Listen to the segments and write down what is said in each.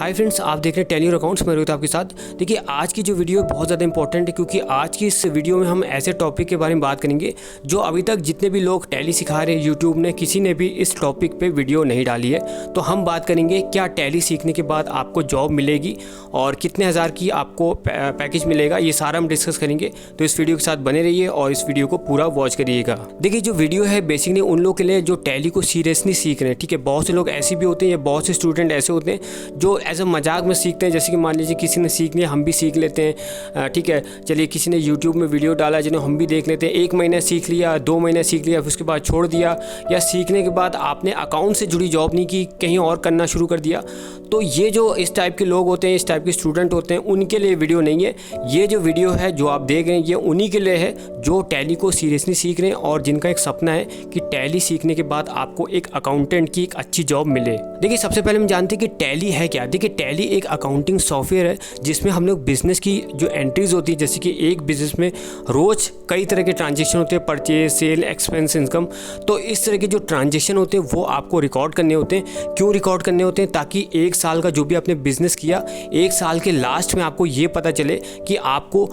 Hi friends, आप देख रहे हैं टैली और अकाउंट्स में रोहित आपके साथ। देखिए, आज की जो वीडियो बहुत ज़्यादा इंपॉर्टेंट है क्योंकि आज की इस वीडियो में हम ऐसे टॉपिक के बारे में बात करेंगे जो अभी तक जितने भी लोग टैली सिखा रहे हैं यूट्यूब ने किसी ने भी इस टॉपिक पे वीडियो नहीं डाली है। तो हम बात करेंगे क्या टैली सीखने के बाद आपको जॉब मिलेगी और कितने हज़ार की आपको पैकेज मिलेगा, ये सारा हम डिस्कस करेंगे। तो इस वीडियो के साथ बने रहिए और इस वीडियो को पूरा वॉच करिएगा। देखिए, जो वीडियो है बेसिकली उन लोगों के लिए जो टैली को सीरियसली सीख रहे हैं, ठीक है। बहुत से लोग ऐसे भी होते हैं या बहुत से स्टूडेंट ऐसे होते हैं जो एज अ मजाक में सीखते हैं। जैसे कि मान लीजिए किसी ने सीख लिया, हम भी सीख लेते हैं, ठीक है। चलिए, किसी ने यूट्यूब में वीडियो डाला जिन्हें हम भी देख लेते हैं। 1 महीना सीख लिया, 2 महीने सीख लिया, फिर उसके बाद छोड़ दिया, या सीखने के बाद आपने अकाउंट से जुड़ी जॉब नहीं की, कहीं और करना शुरू कर दिया। तो ये जो इस टाइप के लोग होते हैं, इस टाइप के स्टूडेंट होते हैं, उनके लिए वीडियो नहीं है। ये जो वीडियो है जो आप देख रहे हैं, ये उन्हीं के लिए है जो टैली को सीरियसली सीख रहे हैं और जिनका एक सपना है कि टैली सीखने के बाद आपको एक अकाउंटेंट की एक अच्छी जॉब मिले। देखिए, सबसे पहले हम जानते हैं कि टैली है क्या। देखिए, टैली एक अकाउंटिंग सॉफ्टवेयर है जिसमें हम लोग बिजनेस की जो एंट्रीज होती है, जैसे कि एक बिजनेस में रोज कई तरह के ट्रांजेक्शन होते हैं, परचेज, सेल, एक्सपेंस, इनकम। तो इस तरह के जो ट्रांजेक्शन होते हैं वो आपको रिकॉर्ड करने होते हैं। क्यों रिकॉर्ड करने होते हैं? ताकि 1 साल का जो भी आपने बिजनेस किया, 1 साल के लास्ट में आपको ये पता चले कि आपको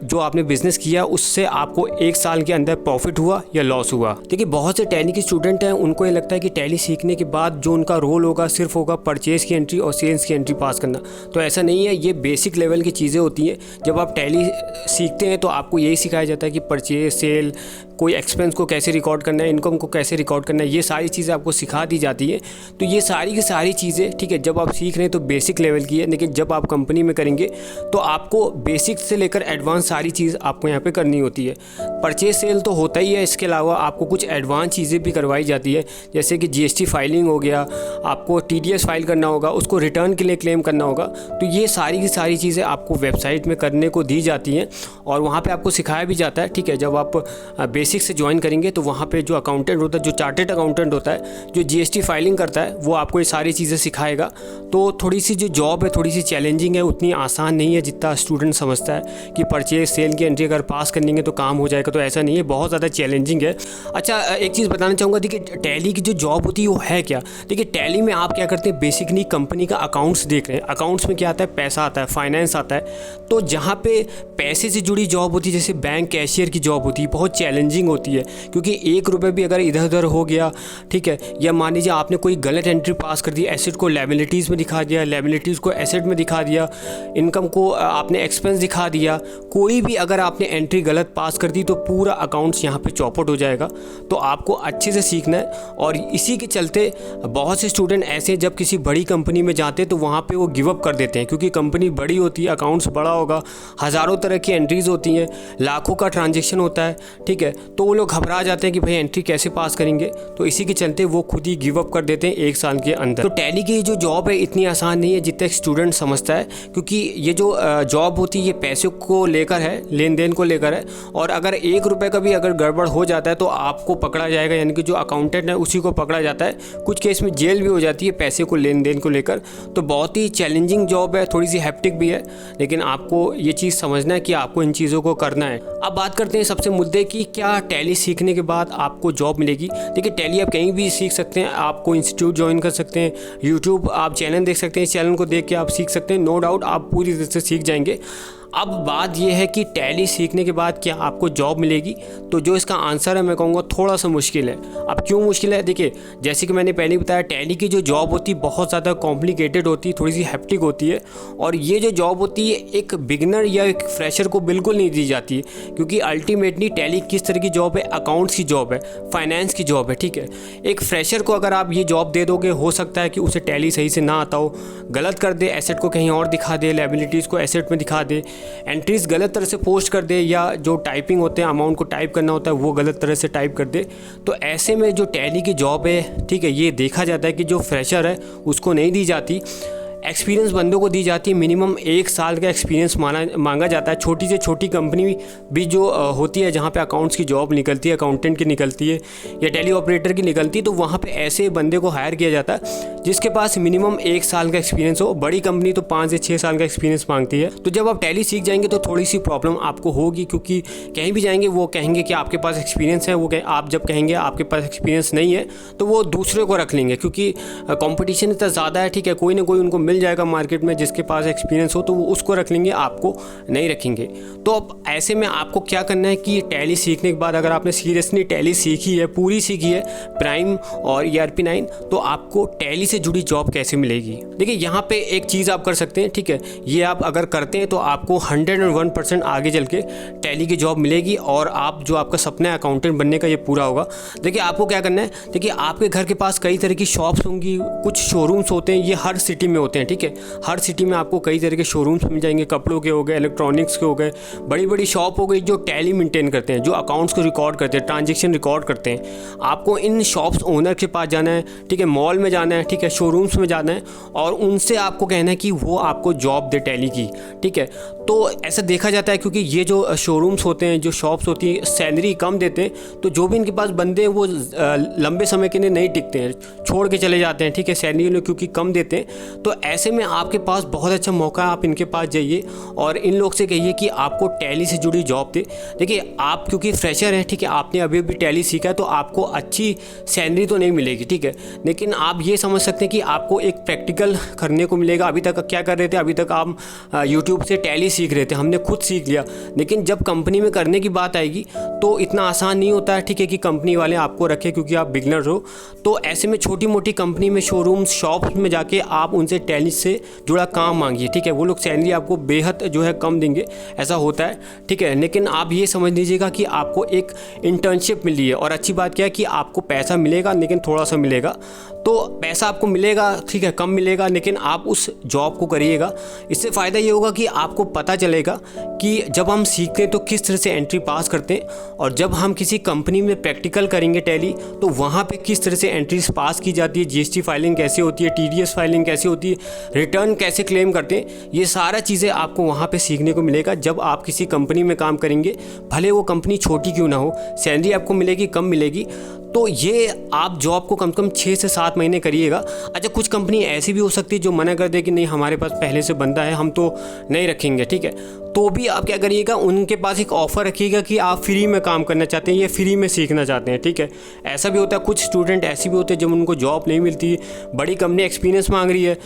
जो आपने बिजनेस किया उससे आपको 1 साल के अंदर प्रॉफिट हुआ या लॉस हुआ। देखिए, बहुत से टैली के स्टूडेंट हैं, उनको ये लगता है कि टैली सीखने के बाद जो उनका रोल होगा सिर्फ होगा परचेज की एंट्री और सेल्स की एंट्री पास करना। तो ऐसा नहीं है, ये बेसिक लेवल की चीज़ें होती हैं। जब आप टैली सीखते हैं तो आपको यही सिखाया जाता है कि परचेज, सेल, कोई एक्सपेंस को कैसे रिकॉर्ड करना है, इनकम को कैसे रिकॉर्ड करना है, ये सारी चीज़ें आपको सिखा दी जाती है। तो ये सारी की सारी चीज़ें, ठीक है, जब आप सीख रहे हैं तो बेसिक लेवल की है। लेकिन जब आप कंपनी में करेंगे तो आपको बेसिक से लेकर एडवांस सारी चीज़ आपको यहाँ पे करनी होती है। परचेज सेल तो होता ही है, इसके अलावा आपको कुछ एडवांस चीज़ें भी करवाई जाती है, जैसे कि GST फाइलिंग हो गया, आपको TDS फाइल करना होगा, उसको रिटर्न के लिए क्लेम करना होगा। तो ये सारी की सारी चीज़ें आपको वेबसाइट में करने को दी जाती हैं और वहाँ पर आपको सिखाया भी जाता है, ठीक है। जब आप बेसिक से ज्वाइन करेंगे तो वहाँ पे जो अकाउंटेंट होता है, जो चार्टेड अकाउंटेंट होता है, जो GST फाइलिंग करता है, वो आपको ये सारी चीज़ें सिखाएगा। तो थोड़ी सी जो जॉब है थोड़ी सी चैलेंजिंग है, उतनी आसान नहीं है जितना स्टूडेंट समझता है कि परचेज सेल की एंट्री अगर पास कर लेंगे तो काम हो जाएगा। तो ऐसा नहीं है, बहुत ज़्यादा चैलेंजिंग है। अच्छा, एक चीज़ बताना चाहूँगा, देखिए टैली की जो जॉब होती है वो है क्या। देखिए, टैली में आप क्या करते हैं, बेसिकली कंपनी का अकाउंट्स देख रहे हैं। अकाउंट्स में क्या आता है, पैसा आता है, फाइनेंस आता है। तो जहाँ पे पैसे से जुड़ी जॉब होती है, जैसे बैंक कैशियर की जॉब होती है, बहुत चैलेंजिंग होती है क्योंकि 1 रुपये भी अगर इधर उधर हो गया, ठीक है, या मान लीजिए आपने कोई गलत एंट्री पास कर दी, एसेट को लायबिलिटीज़ में दिखा दिया, लायबिलिटीज़ को एसेट में दिखा दिया, इनकम को आपने एक्सपेंस दिखा दिया, कोई भी अगर आपने एंट्री गलत पास कर दी तो पूरा अकाउंट्स यहाँ पे चौपट हो जाएगा। तो आपको अच्छे से सीखना है और इसी के चलते बहुत से स्टूडेंट ऐसे जब किसी बड़ी कंपनी में जाते हैं तो वहाँ पर वो गिव अप कर देते हैं क्योंकि कंपनी बड़ी होती है, अकाउंट्स बड़ा होगा, हज़ारों तरह की एंट्रीज़ होती हैं, लाखों का ट्रांजेक्शन होता है, ठीक है। तो वो लोग घबरा जाते हैं कि भाई एंट्री कैसे पास करेंगे। तो इसी के चलते वो खुद ही गिव अप कर देते हैं 1 साल के अंदर। तो टैली की जो जॉब है इतनी आसान नहीं है जितना एक स्टूडेंट समझता है, क्योंकि ये जो जॉब होती है ये पैसे को लेकर है, लेन देन को लेकर है। और अगर 1 रुपये का भी अगर गड़बड़ हो जाता है तो आपको पकड़ा जाएगा, यानी कि जो अकाउंटेंट है उसी को पकड़ा जाता है। कुछ केस में जेल भी हो जाती है पैसे को लेन देन को लेकर। तो बहुत ही चैलेंजिंग जॉब है, थोड़ी सी हैप्टिक भी है, लेकिन आपको ये चीज़ समझना है कि आपको इन चीज़ों को करना है। अब बात करते हैं सबसे मुद्दे की, क्या टैली सीखने के बाद आपको जॉब मिलेगी। देखिए, टैली आप कहीं भी सीख सकते हैं, आपको इंस्टीट्यूट ज्वाइन कर सकते हैं, यूट्यूब आप चैनल देख सकते हैं, इस चैनल को देख के आप सीख सकते हैं। नो डाउट आप पूरी तरह से सीख जाएंगे। अब बात यह है कि टैली सीखने के बाद क्या आपको जॉब मिलेगी। तो जो इसका आंसर है मैं कहूँगा थोड़ा सा मुश्किल है। अब क्यों मुश्किल है? देखिए, जैसे कि मैंने पहले बताया, टैली की जो जॉब होती है बहुत ज़्यादा कॉम्प्लिकेटेड होती है, थोड़ी सी हैप्टिक होती है। और ये जो जॉब होती है एक बिगनर या एक फ्रेशर को बिल्कुल नहीं दी जाती है, क्योंकि अल्टीमेटली टैली किस तरह की जॉब है, अकाउंट्स की जॉब है, फाइनेंस की जॉब है, ठीक है। एक फ्रेशर को अगर आप ये जॉब दे दोगे, हो सकता है कि उसे टैली सही से ना आता हो, गलत कर दे, एसेट को कहीं और दिखा दे, लायबिलिटीज़ को एसेट में दिखा दे, एंट्रीज गलत तरह से पोस्ट कर दे, या जो टाइपिंग होते हैं, अमाउंट को टाइप करना होता है वो गलत तरह से टाइप कर दे। तो ऐसे में जो टैली की जॉब है, ठीक है, ये देखा जाता है कि जो फ्रेशर है उसको नहीं दी जाती, एक्सपीरियंस बंदों को दी जाती है। मिनिमम 1 साल का एक्सपीरियंस मांगा जाता है। छोटी से छोटी कंपनी भी जो होती है जहाँ पे अकाउंट्स की जॉब निकलती है, अकाउंटेंट की निकलती है या टेली ऑपरेटर की निकलती है, तो वहाँ पे ऐसे बंदे को हायर किया जाता है जिसके पास मिनिमम 1 साल का एक्सपीरियंस हो। बड़ी कंपनी तो 5 से 6 साल का एक्सपीरियंस मांगती है। तो जब आप टैली सीख जाएंगे तो थोड़ी सी प्रॉब्लम आपको होगी, क्योंकि कहीं भी जाएंगे वो कहेंगे कि आपके पास एक्सपीरियंस है। वो आप जब कहेंगे आपके पास एक्सपीरियंस नहीं है तो वो दूसरे को रख लेंगे, क्योंकि कंपटीशन इतना ज़्यादा है। ठीक है, कोई ना कोई उनको मिल मिल जाएगा मार्केट में जिसके पास एक्सपीरियंस हो, तो वो उसको रख लेंगे, आपको नहीं रखेंगे। तो अब ऐसे में आपको क्या करना है कि टैली सीखने के बाद अगर आपने सीरियसली टैली सीखी है, पूरी सीखी है, प्राइम और ERP9, तो आपको टैली से जुड़ी जॉब कैसे मिलेगी। देखिए यहाँ पे एक चीज़ आप कर सकते हैं, ठीक है, ये आप अगर करते हैं तो आपको 101% आगे चल के टैली की जॉब मिलेगी और आप जो आपका सपना है अकाउंटेंट बनने का, ये पूरा होगा। देखिए आपको क्या करना है, देखिए आपके घर के पास कई तरह की शॉप्स होंगी, कुछ शोरूम्स होते हैं, ये हर सिटी में होते हैं, ठीक है, हर सिटी में आपको कई तरह के शोरूम्स मिल जाएंगे, कपड़ों के हो गए, इलेक्ट्रॉनिक्स के हो गए, बड़ी बड़ी शॉप हो गई जो टैली मेंटेन करते हैं, जो अकाउंट्स को रिकॉर्ड करते हैं, ट्रांजेक्शन रिकॉर्ड करते हैं। आपको इन शॉप्स ओनर के पास जाना है, ठीक है, मॉल में जाना है, ठीक है, शोरूम्स में जाना है और उनसे आपको कहना है कि वो आपको जॉब दे टैली की, ठीक है। तो ऐसा देखा जाता है क्योंकि ये जो शोरूम्स होते हैं, जो शॉप्स होती हैं, सैलरी कम देते हैं, तो जो भी इनके पास बंदे हैं वो लंबे समय के लिए नहीं टिकते हैं, छोड़ के चले जाते हैं, ठीक है, सैलरी क्योंकि कम देते हैं। तो ऐसे में आपके पास बहुत अच्छा मौका है, आप इनके पास जाइए और इन लोग से कहिए कि आपको टैली से जुड़ी जॉब दे। देखिए आप क्योंकि फ्रेशर हैं, ठीक है, आपने अभी अभी टैली सीखा है, तो आपको अच्छी सैलरी तो नहीं मिलेगी, ठीक है, लेकिन आप ये समझ सकते हैं कि आपको एक प्रैक्टिकल करने को मिलेगा। अभी तक क्या कर रहे थे, अभी तक आप यूट्यूब से टैली सीख रहे थे, हमने खुद सीख लिया, लेकिन जब कंपनी में करने की बात आएगी तो इतना आसान नहीं होता है, ठीक है, कि कंपनी वाले आपको रखें क्योंकि आप बिगनर हो। तो ऐसे में छोटी मोटी कंपनी में, शोरूम्स, शॉप्स में जाके आप उनसे टैली से जुड़ा काम मांगिए, ठीक है, वो लोग सैलरी आपको बेहद जो है कम देंगे, ऐसा होता है, ठीक है, लेकिन आप ये समझ लीजिएगा कि आपको एक इंटर्नशिप मिली है और अच्छी बात क्या है कि आपको पैसा मिलेगा लेकिन थोड़ा सा मिलेगा। तो पैसा आपको मिलेगा, ठीक है, कम मिलेगा, लेकिन आप उस जॉब को करिएगा। इससे फ़ायदा ये होगा कि आपको पता चलेगा कि जब हम सीखते हैं तो किस तरह से एंट्री पास करते हैं और जब हम किसी कंपनी में प्रैक्टिकल करेंगे टैली तो वहाँ पे किस तरह से एंट्रीज पास की जाती है, GST फाइलिंग कैसे होती है, TDS फाइलिंग कैसे होती है, रिटर्न कैसे क्लेम करते हैं, ये सारा चीज़ें आपको वहाँ पे सीखने को मिलेगा जब आप किसी कंपनी में काम करेंगे। भले वो कंपनी छोटी क्यों ना हो, सैलरी आपको मिलेगी, कम मिलेगी। तो ये आप जॉब को कम से कम 6 से 7 महीने करिएगा। अच्छा, कुछ कंपनी ऐसी भी हो सकती है जो मना कर दे कि नहीं हमारे पास पहले से बंदा है, हम तो नहीं रखेंगे, ठीक है, तो भी आप क्या करिएगा, उनके पास एक ऑफ़र रखिएगा कि आप फ्री में काम करना चाहते हैं या फ्री में सीखना चाहते हैं, ठीक है। ऐसा भी होता है, कुछ स्टूडेंट ऐसे भी होते हैं जब उनको जॉब नहीं मिलती, बड़ी कंपनी एक्सपीरियंस मांग रही है,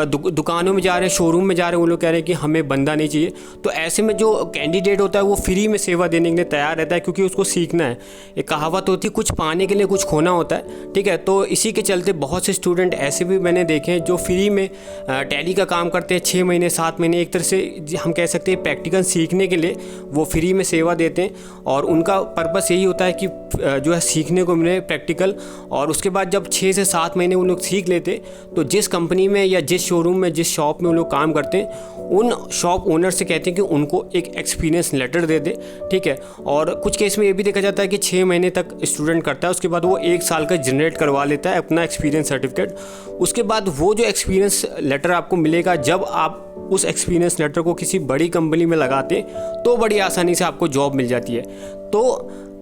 दुकानों में जा रहे हैं, शोरूम में जा रहे हैं, वो लोग कह रहे हैं कि हमें बंदा नहीं चाहिए। तो ऐसे में जो कैंडिडेट होता है वो फ्री में सेवा देने के लिए तैयार रहता है क्योंकि उसको सीखना है। एक कहावत होती है, कुछ पाने के लिए कुछ खोना होता है, ठीक है। तो इसी के चलते बहुत से स्टूडेंट ऐसे भी मैंने देखे हैं जो फ्री में टैली का काम करते हैं, 6 महीने 7 महीने, एक तरह से हम कह सकते हैं प्रैक्टिकल सीखने के लिए वो फ्री में सेवा देते हैं और उनका पर्पस यही होता है कि जो है सीखने को मिले प्रैक्टिकल। और उसके बाद जब 6 से 7 महीने वो लोग सीख लेते तो जिस कंपनी में या जिस शोरूम में, जिस शॉप में वो लोग काम करते हैं, उन शॉप ओनर से कहते हैं कि उनको एक एक्सपीरियंस लेटर दे दे, ठीक है। और कुछ केस में ये भी देखा जाता है कि 6 महीने तक स्टूडेंट करता है, उसके बाद वो 1 साल का जनरेट करवा लेता है अपना एक्सपीरियंस सर्टिफिकेट। उसके बाद वो जो एक्सपीरियंस लेटर आपको मिलेगा, जब आप उस एक्सपीरियंस लेटर को किसी बड़ी कंपनी में लगाते हैं तो बड़ी आसानी से आपको जॉब मिल जाती है। तो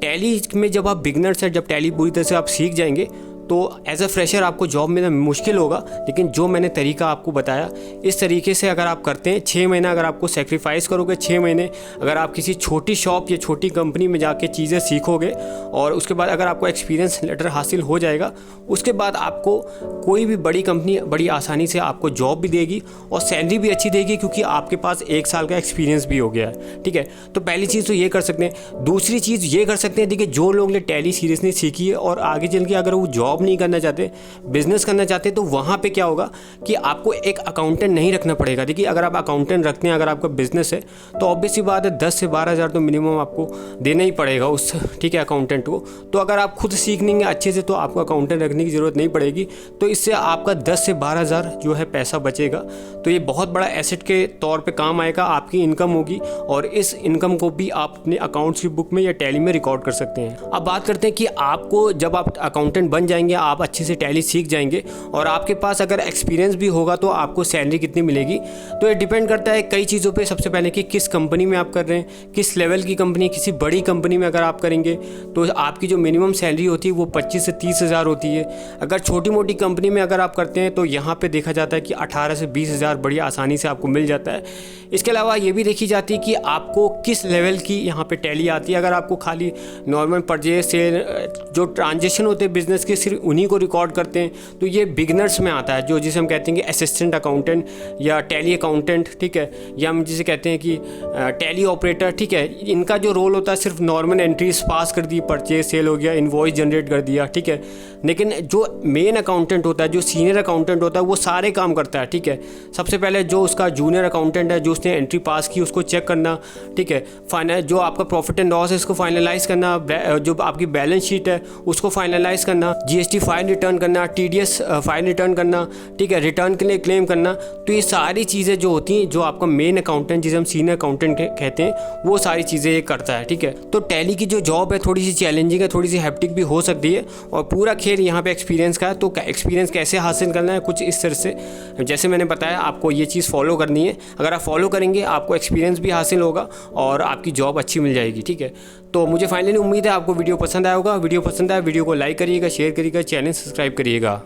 टैली में जब आप बिगनर्स हैं, जब टैली पूरी तरह से आप सीख जाएंगे तो एज अ फ्रेशर आपको जॉब मिलना मुश्किल होगा, लेकिन जो मैंने तरीका आपको बताया इस तरीके से अगर आप करते हैं, 6 महीना अगर आपको सेक्रीफाइस करोगे, 6 महीने अगर आप किसी छोटी शॉप या छोटी कंपनी में जाके चीज़ें सीखोगे और उसके बाद अगर आपको एक्सपीरियंस लेटर हासिल हो जाएगा, उसके बाद आपको कोई भी बड़ी कंपनी बड़ी आसानी से आपको जॉब भी देगी और सैलरी भी अच्छी देगी क्योंकि आपके पास 1 साल का एक्सपीरियंस भी हो गया है, ठीक है। तो पहली चीज़ तो ये कर सकते हैं। दूसरी चीज़ ये कर सकते हैं, देखिए जो लोग ने टैली सीरियसली सीखी है और आगे चल के अगर वो जॉब नहीं करना चाहते, बिजनेस करना चाहते, तो वहाँ पे क्या होगा कि आपको एक अकाउंटेंट नहीं रखना पड़ेगा। देखिए अगर आप अकाउंटेंट रखते हैं, अगर आपका बिजनेस है तो ऑब्वियस सी बात है 10 से 12 हज़ार तो मिनिमम आपको देना ही पड़ेगा उस, ठीक है, अकाउंटेंट को। तो अगर आप खुद सीख लेंगे अच्छे से तो आपको अकाउंटेंट रखने की ज़रूरत नहीं पड़ेगी। तो इससे आपका 10 से 12 हज़ार जो है पैसा बचेगा, तो ये बहुत बड़ा एसेट के तौर पर काम आएगा, आपकी इनकम होगी और इस इनकम को भी आप अपने अकाउंट्स की बुक में या टैली में रिकॉर्ड कर सकते हैं। अब बात करते हैं कि आपको जब आप अकाउंटेंट बन जाएंगे, आप अच्छे से टैली सीख जाएंगे और आपके पास अगर एक्सपीरियंस भी होगा तो आपको सैलरी कितनी मिलेगी। तो ये डिपेंड करता है कई चीज़ों पे। सबसे पहले कि किस कंपनी में आप कर रहे हैं, किस लेवल की कंपनी। किसी बड़ी कंपनी में अगर आप करेंगे तो आपकी जो मिनिमम सैलरी होती है वो 25 से 30 हज़ार होती है। अगर छोटी मोटी कंपनी में अगर आप करते हैं तो यहाँ पर देखा जाता है कि 18 से 20 हज़ार बड़ी आसानी से आपको मिल जाता है। इसके अलावा ये भी देखी जाती है कि आपको किस लेवल की यहाँ पे टैली आती है। अगर आपको खाली नॉर्मल परचेज से जो ट्रांजेक्शन होते हैं बिजनेस के, सिर्फ उन्हीं को रिकॉर्ड करते हैं। तो ये बिगनर्स में आता है, जो जिसे हम कहते हैं कि असिस्टेंट अकाउंटेंट या टैली अकाउंटेंट, ठीक है, या हम जिसे कहते हैं कि टैली ऑपरेटर, ठीक है। इनका जो रोल होता है सिर्फ नॉर्मल एंट्रीज पास कर दी, परचेज सेल हो गया, इनवॉइस जनरेट कर दिया, ठीक है। लेकिन जो मेन अकाउंटेंट होता है, जो सीनियर अकाउंटेंट होता है, वो सारे काम करता है, ठीक है। सबसे पहले जो उसका जूनियर अकाउंटेंट है, जो उसने एंट्री पास की उसको चेक करना, ठीक है। फाइनल जो आपका प्रॉफिट एंड लॉस है उसको फाइनलाइज करना, जो आपकी बैलेंस शीट है उसको फाइनलाइज करना, जीएसटी फाइल रिटर्न करना, टीडीएस फाइल रिटर्न करना, ठीक है, रिटर्न के लिए क्लेम करना। तो ये सारी चीज़ें जो होती हैं, जो आपका मेन अकाउंटेंट जिसे हम सीनियर अकाउंटेंट कहते हैं, वो सारी चीज़ें ये करता है, ठीक है। तो टैली की जो जॉब है थोड़ी सी चैलेंजिंग है, थोड़ी सी हेप्टिक भी हो सकती है, और पूरा खेल यहाँ पे एक्सपीरियंस का है। तो एक्सपीरियंस कैसे हासिल करना है, कुछ इस तरह से, जैसे मैंने बताया, आपको ये चीज़ फॉलो करनी है। अगर आप फॉलो करेंगे आपको एक्सपीरियंस भी हासिल होगा और आपकी जॉब अच्छी मिल जाएगी, ठीक है। तो मुझे फाइनली उम्मीद है आपको वीडियो पसंद आया होगा। वीडियो पसंद आया वीडियो को लाइक करिएगा, शेयर करिएगा, चैनल सब्सक्राइब करिएगा।